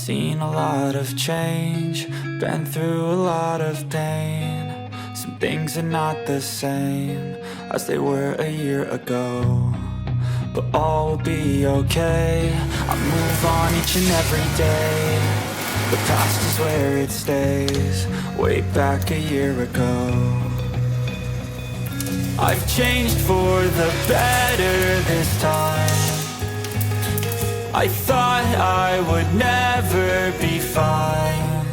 seen a lot of change, been through a lot of pain. Some things are not the same as they were a year ago, but all will be okay. I move on each and every day. The past is where it stays, way back a year ago. I've changed for the better this time. I thought I would never be fine.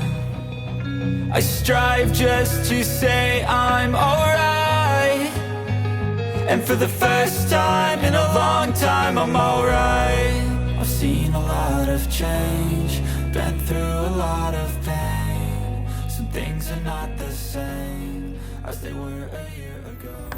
I strive just to say I'm alright, and for the first time in a long time I'm alright. I've seen a lot of change, been through a lot of pain. Some things are not the same as they were a year ago.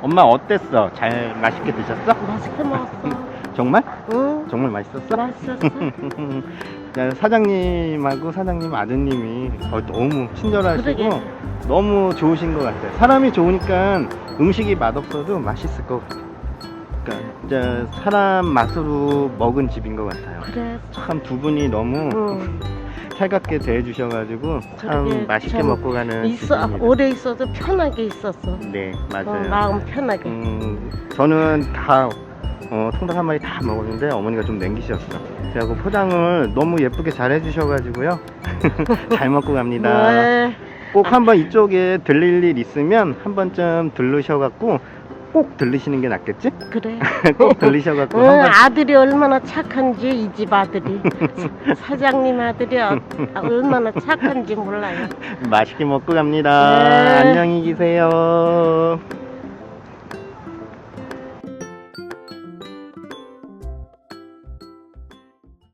엄마 어땠어? 잘 맛있게 드셨어? 맛있게 먹었어. 정말? 응. 정말 맛있었어? 맛있었어. 야, 사장님하고 사장님 아드님이 너무 친절하시고 그러게. 너무 좋으신 것 같아요. 사람이 좋으니까 음식이 맛없어도 맛있을 것 같아요. 그러니까 이제 사람 맛으로 먹은 집인 것 같아요. 그래. 참 두 분이 너무 응. 살갑게 대해주셔가지고 참 그러게, 맛있게 참 먹고 가는 있어. 집입니다. 오래 있어도 편하게 있었어. 네, 맞아요. 마음 편하게. 저는 다 통닭 한 마리 다 먹었는데 어머니가 좀 남기셨어. 그래갖고 포장을 너무 예쁘게 잘 해주셔가지고요. 잘 먹고 갑니다. 네. 꼭 한번 이쪽에 들릴 일 있으면 한 번쯤 들르셔갖고 꼭 들르시는 게 낫겠지? 그래. 꼭 들르셔갖고 응, 한번 아들이 얼마나 착한지 이 집 아들이 사장님 아들이 얼마나 착한지 몰라요. 맛있게 먹고 갑니다. 네. 안녕히 계세요.